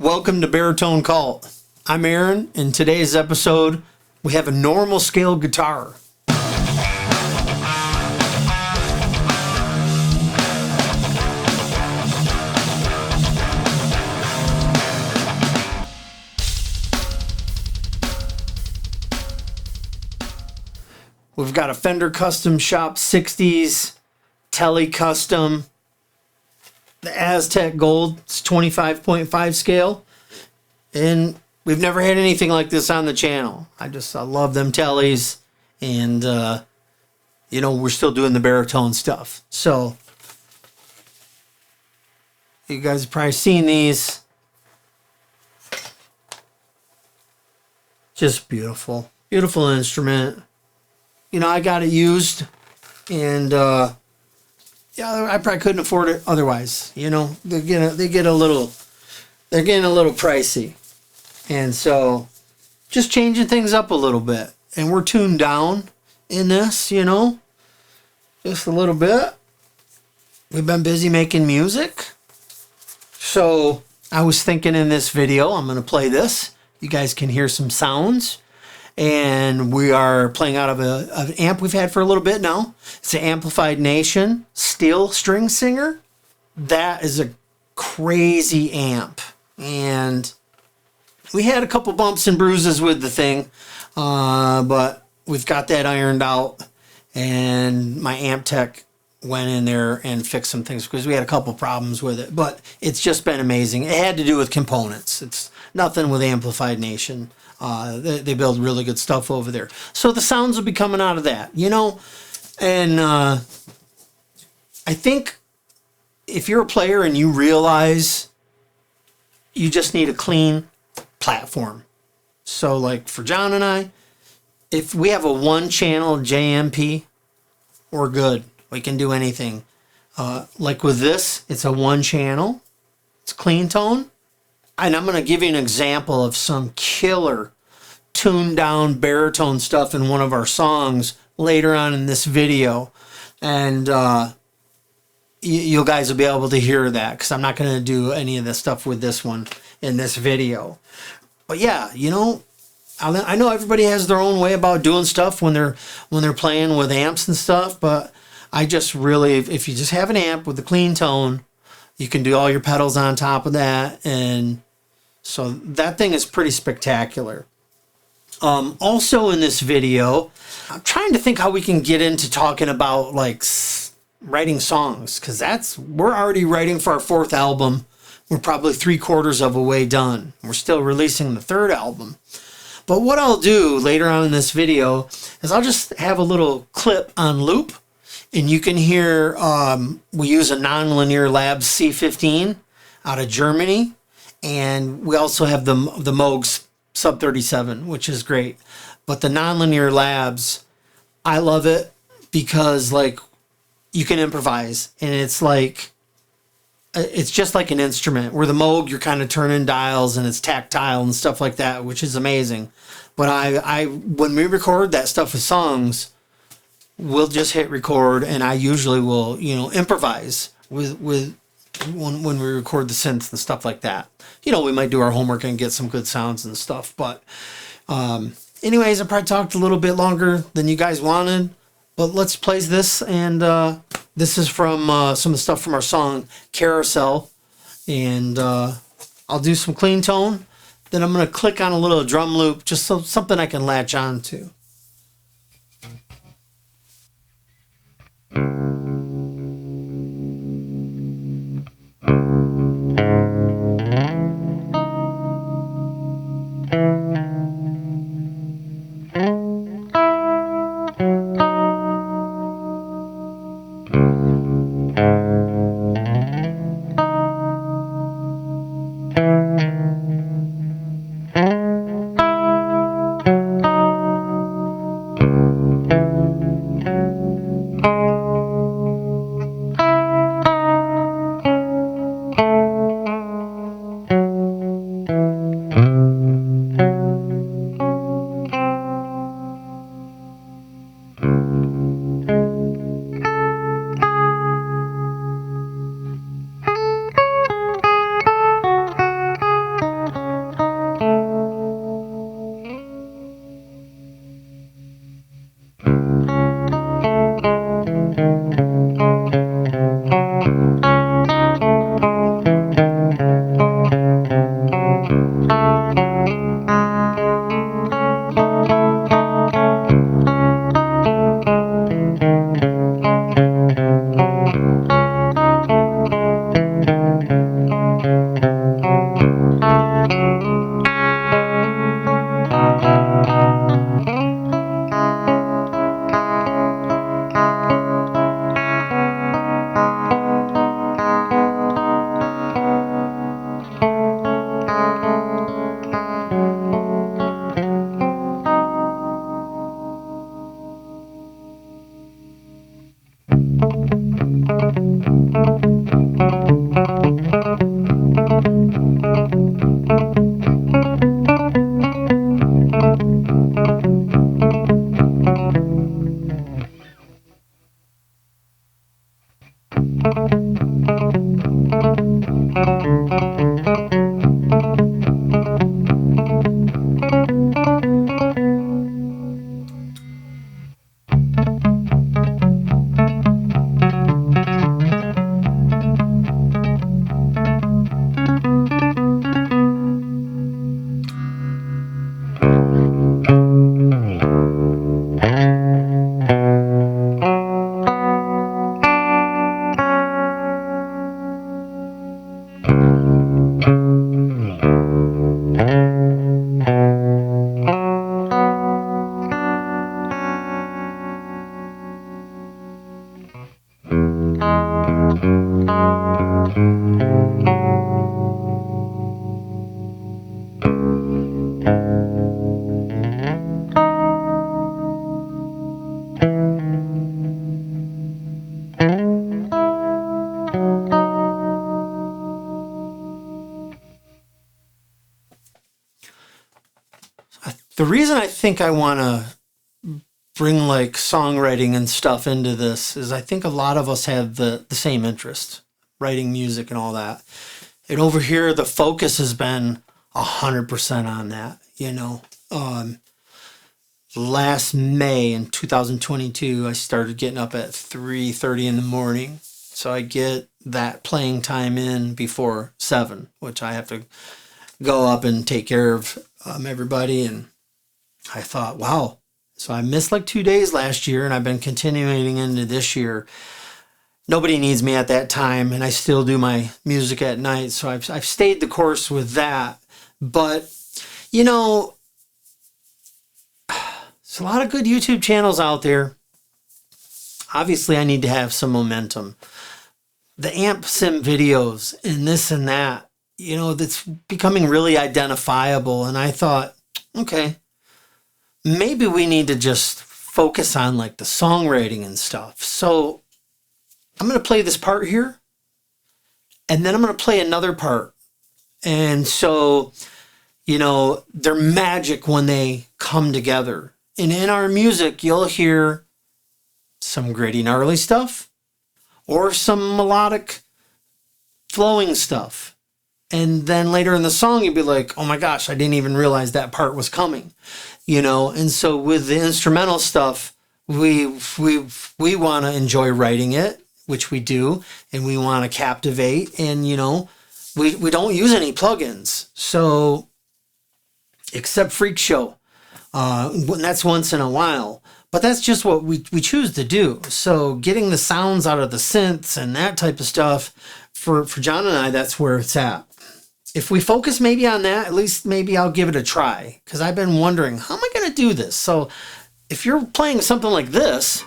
Welcome to Baritone Cult. I'm Erin. In today's episode, we have a normal scale guitar. We've got a Fender Custom Shop 60s Tele-Custom. The Aztec Gold, it's 25.5 scale. And we've never had anything like this on the channel. I love them Teles. And, we're still doing the baritone stuff. So, you guys have probably seen these. Just beautiful. Beautiful instrument. I got it used. And, I probably couldn't afford it otherwise. They're getting a little pricey. And so just changing things up a little bit. And we're tuned down in this, just a little bit. We've been busy making music. So I was thinking in this video, I'm going to play this. You guys can hear some sounds. And we are playing out of an amp we've had for a little bit now. It's an Amplified Nation Steel String Singer. That is a crazy amp. And we had a couple bumps and bruises with the thing. But we've got that ironed out. And my amp tech went in there and fixed some things because we had a couple problems with it. But it's just been amazing. It had to do with components. It's nothing with Amplified Nation. They build really good stuff over there. So the sounds will be coming out of that, And I think if you're a player and you realize you just need a clean platform. So like for John and I, if we have a one-channel JMP, we're good. We can do anything. Like with this, it's a one-channel. It's clean tone. And I'm going to give you an example of some killer tuned down baritone stuff in one of our songs later on in this video. And you guys will be able to hear that because I'm not going to do any of the stuff with this one in this video. But yeah, I know everybody has their own way about doing stuff when they're playing with amps and stuff. But I just really, if you just have an amp with a clean tone, you can do all your pedals on top of that. And so that thing is pretty spectacular. Also in this video, I'm trying to think how we can get into talking about like writing songs. Because we're already writing for our 4th album. We're probably 3/4 of a way done. We're still releasing the 3rd album. But what I'll do later on in this video is I'll just have a little clip on loop. And you can hear, we use a Nonlinear Labs C15 out of Germany. And we also have the Moog Sub 37, which is great. But the Nonlinear Labs, I love it because like you can improvise. And it's just like an instrument. Where the Moog, you're kind of turning dials and it's tactile and stuff like that, which is amazing. But when we record that stuff with songs, we'll just hit record, and I usually will, improvise with when we record the synths and stuff like that. We might do our homework and get some good sounds and stuff. But anyways, I probably talked a little bit longer than you guys wanted. But let's play this, and this is from some of the stuff from our song Carousel. And I'll do some clean tone. Then I'm going to click on a little drum loop, just so something I can latch on to. The reason I think I want to bring like songwriting and stuff into this is I think a lot of us have the same interest, writing music and all that. And over here, the focus has been 100% on that, you know. Last May in 2022, I started getting up at 3:30 in the morning. So I get that playing time in before 7, which I have to go up and take care of everybody. And I thought, wow. So I missed like 2 days last year, and I've been continuing into this year. Nobody needs me at that time, and I still do my music at night. So I've stayed the course with that. But, you know, there's a lot of good YouTube channels out there. Obviously, I need to have some momentum. The amp sim videos and this and that, you know, that's becoming really identifiable. And I thought, okay, maybe we need to just focus on like the songwriting and stuff. So I'm going to play this part here, and then I'm going to play another part. And so, you know, they're magic when they come together. And in our music, you'll hear some gritty, gnarly stuff or some melodic, flowing stuff. And then later in the song, you'll be like, oh my gosh, I didn't even realize that part was coming, you know? And so with the instrumental stuff, we want to enjoy writing it, which we do, and we want to captivate. And, you know, we don't use any plugins. So, except Freak Show. That's once in a while, but that's just what we choose to do. So getting the sounds out of the synths and that type of stuff for John and I, that's where it's at. If we focus maybe on that, at least maybe I'll give it a try, because I've been wondering, how am I going to do this? So if you're playing something like this,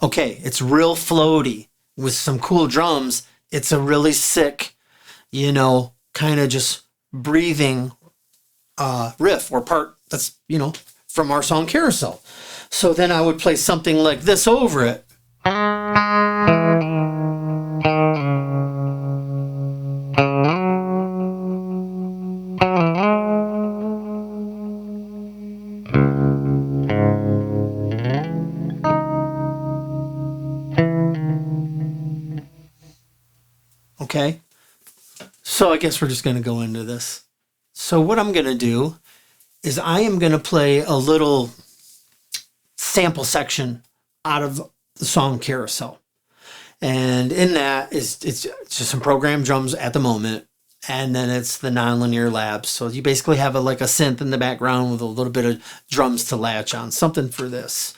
okay, it's real floaty with some cool drums. It's a really sick, you know, kind of just breathing riff or part that's, you know, from our song Carousel. So then I would play something like this over it. Okay, so I guess we're just going to go into this. So what I'm going to do is I am going to play a little sample section out of the song Carousel. And in that it's just some programmed drums at the moment. And then it's the nonlinear labs. So you basically have like a synth in the background with a little bit of drums to latch on, something for this.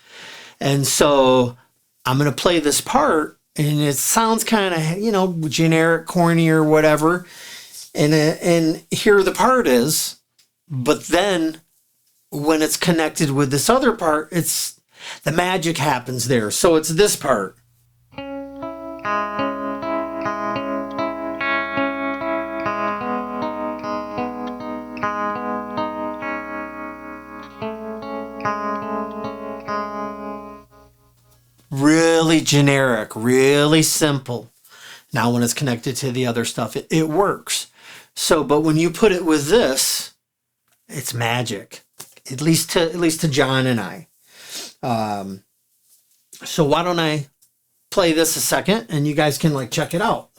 And so I'm going to play this part, and it sounds kind of, generic, corny or whatever. And here the part is, but then when it's connected with this other part, the magic happens there. So it's this part. Really generic, really simple. Now when it's connected to the other stuff, it works. So, but when you put it with this, it's magic. At least to John and I. So why don't I play this a second and you guys can like check it out.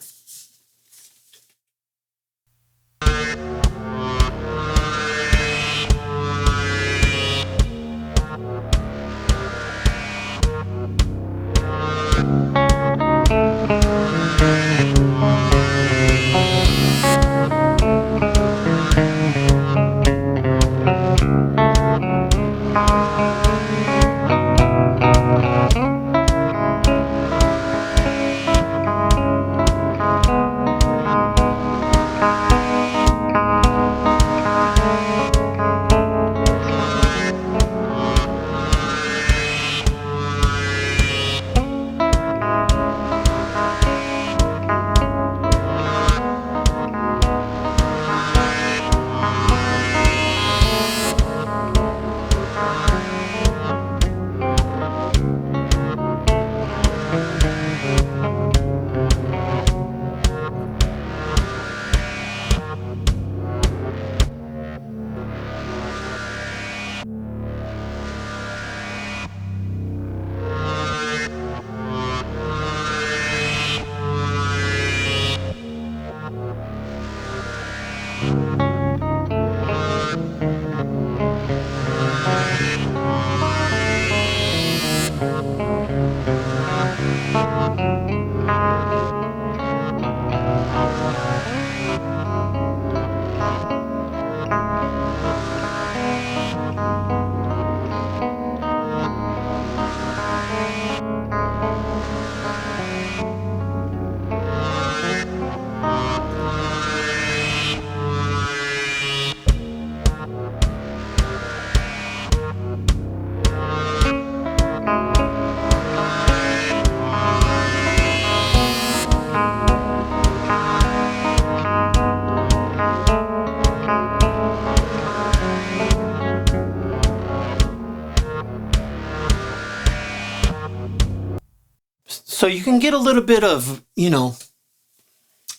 So you can get a little bit of,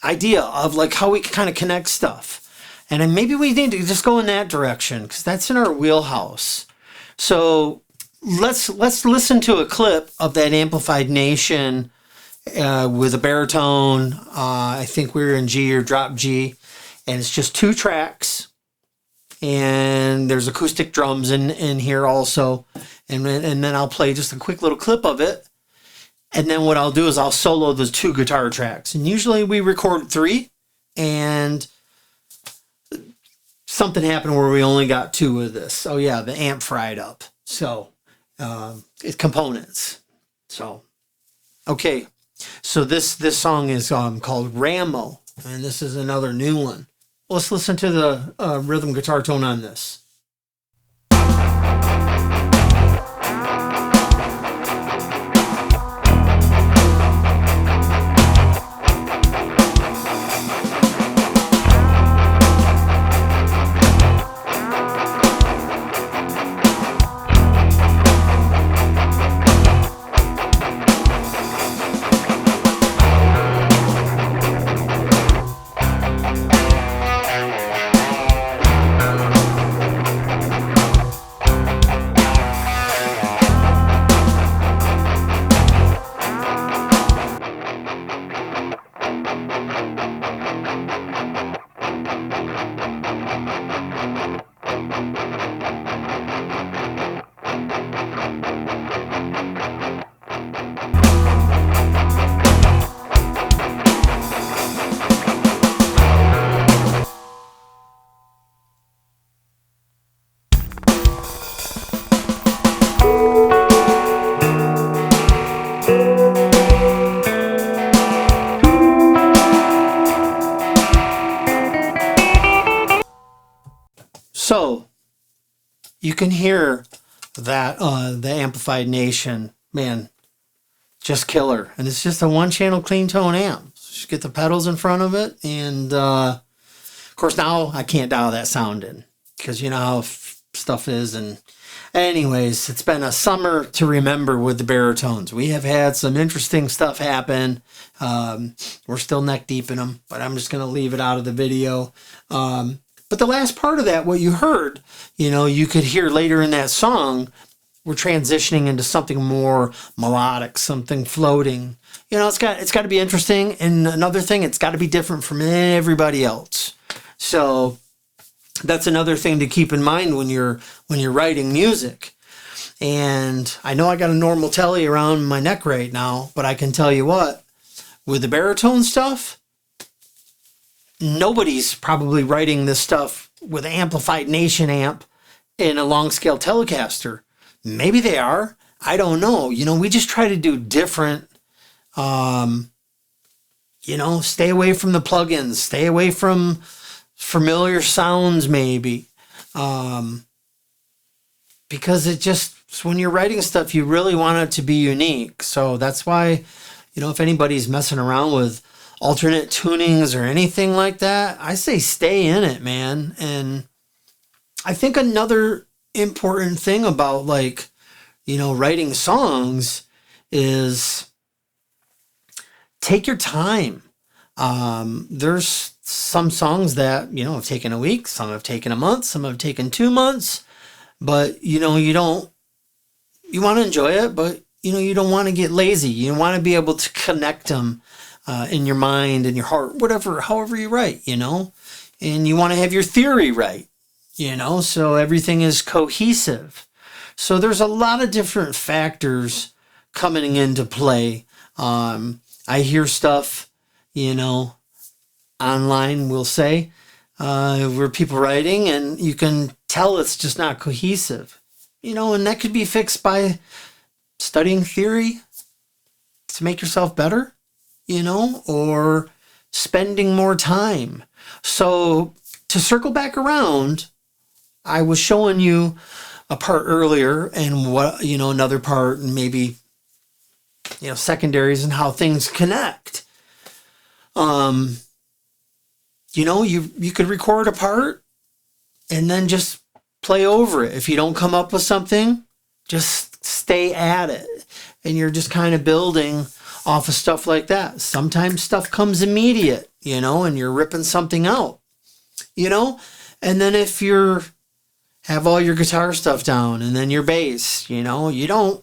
idea of like how we can kind of connect stuff. And then maybe we need to just go in that direction because that's in our wheelhouse. So let's listen to a clip of that Amplified Nation with a baritone. I think we're in G or drop G. And it's just 2 tracks. And there's acoustic drums in here also. And then I'll play just a quick little clip of it. And then what I'll do is I'll solo those 2 guitar tracks. And usually we record 3. And something happened where we only got 2 of this. Oh yeah, the amp fried up. So it's components. So, okay. So this song is called Rambo. And this is another new one. Let's listen to the rhythm guitar tone on this. So you can hear that the amplified Nation, man, just killer. And it's just a one channel clean tone amp. Just get the pedals in front of it, and of course now I can't dial that sound in because you know how stuff is. And anyways, it's been a summer to remember with the baritones. We have had some interesting stuff happen. We're still neck deep in them, but I'm just going to leave it out of the video. But the last part of that, what you heard, you know, you could hear later in that song, we're transitioning into something more melodic, something floating. You know, it's got to be interesting. And another thing, it's got to be different from everybody else. So that's another thing to keep in mind when you're writing music. And I know I got a normal telly around my neck right now, but I can tell you what, with the baritone stuff, nobody's probably writing this stuff with an amplified Nation amp in a long scale Telecaster. Maybe they are. I don't know. You know, we just try to do different, you know, stay away from the plugins, stay away from familiar sounds maybe. Because it just, when you're writing stuff, you really want it to be unique. So that's why, you know, if anybody's messing around with alternate tunings or anything like that, I say stay in it, man. And I think another important thing about, like, you know, writing songs is take your time. There's some songs that, you know, have taken a week, some have taken a month, some have taken 2 months, but you know, you want to enjoy it, but you know, you don't want to get lazy. You want to be able to connect them in your mind and your heart, however you write, you know, and you want to have your theory right, you know, so everything is cohesive. So there's a lot of different factors coming into play. I hear stuff, you know, online, we'll say, where people writing, and you can tell it's just not cohesive, you know, and that could be fixed by studying theory to make yourself better, you know, or spending more time. So to circle back around, I was showing you a part earlier, and what, you know, another part, and maybe, you know, secondaries and how things connect. You know, you could record a part and then just play over it. If you don't come up with something, just stay at it. And you're just kind of building off of stuff like that. Sometimes stuff comes immediate, you know, and you're ripping something out, you know. And then if you're have all your guitar stuff down, and then your bass, you know, we don't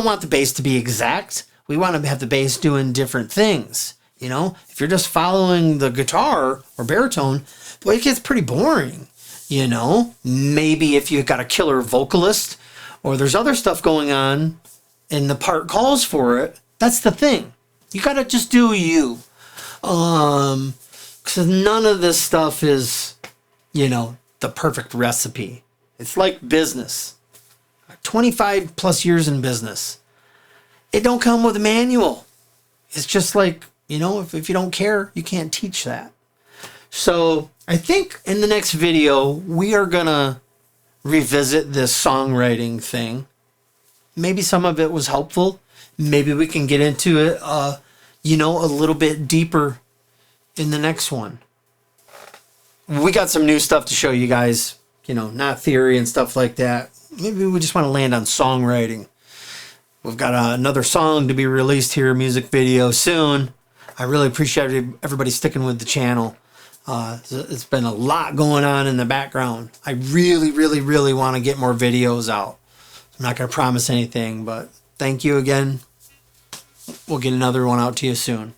want the bass to be exact. We want to have the bass doing different things, you know. If you're just following the guitar or baritone, well, it gets pretty boring, you know. Maybe if you've got a killer vocalist or there's other stuff going on and the part calls for it, that's the thing. You got to just do you. Because none of this stuff is, you know, the perfect recipe. It's like business. 25 plus years in business. It don't come with a manual. It's just like, you know, if you don't care, you can't teach that. So I think in the next video, we are going to revisit this songwriting thing. Maybe some of it was helpful. Maybe we can get into it, you know, a little bit deeper in the next one. We got some new stuff to show you guys, you know, not theory and stuff like that. Maybe we just want to land on songwriting. We've got another song to be released here, music video soon. I really appreciate everybody sticking with the channel. It's been a lot going on in the background. I really, really, really want to get more videos out. I'm not going to promise anything, but thank you again. We'll get another one out to you soon.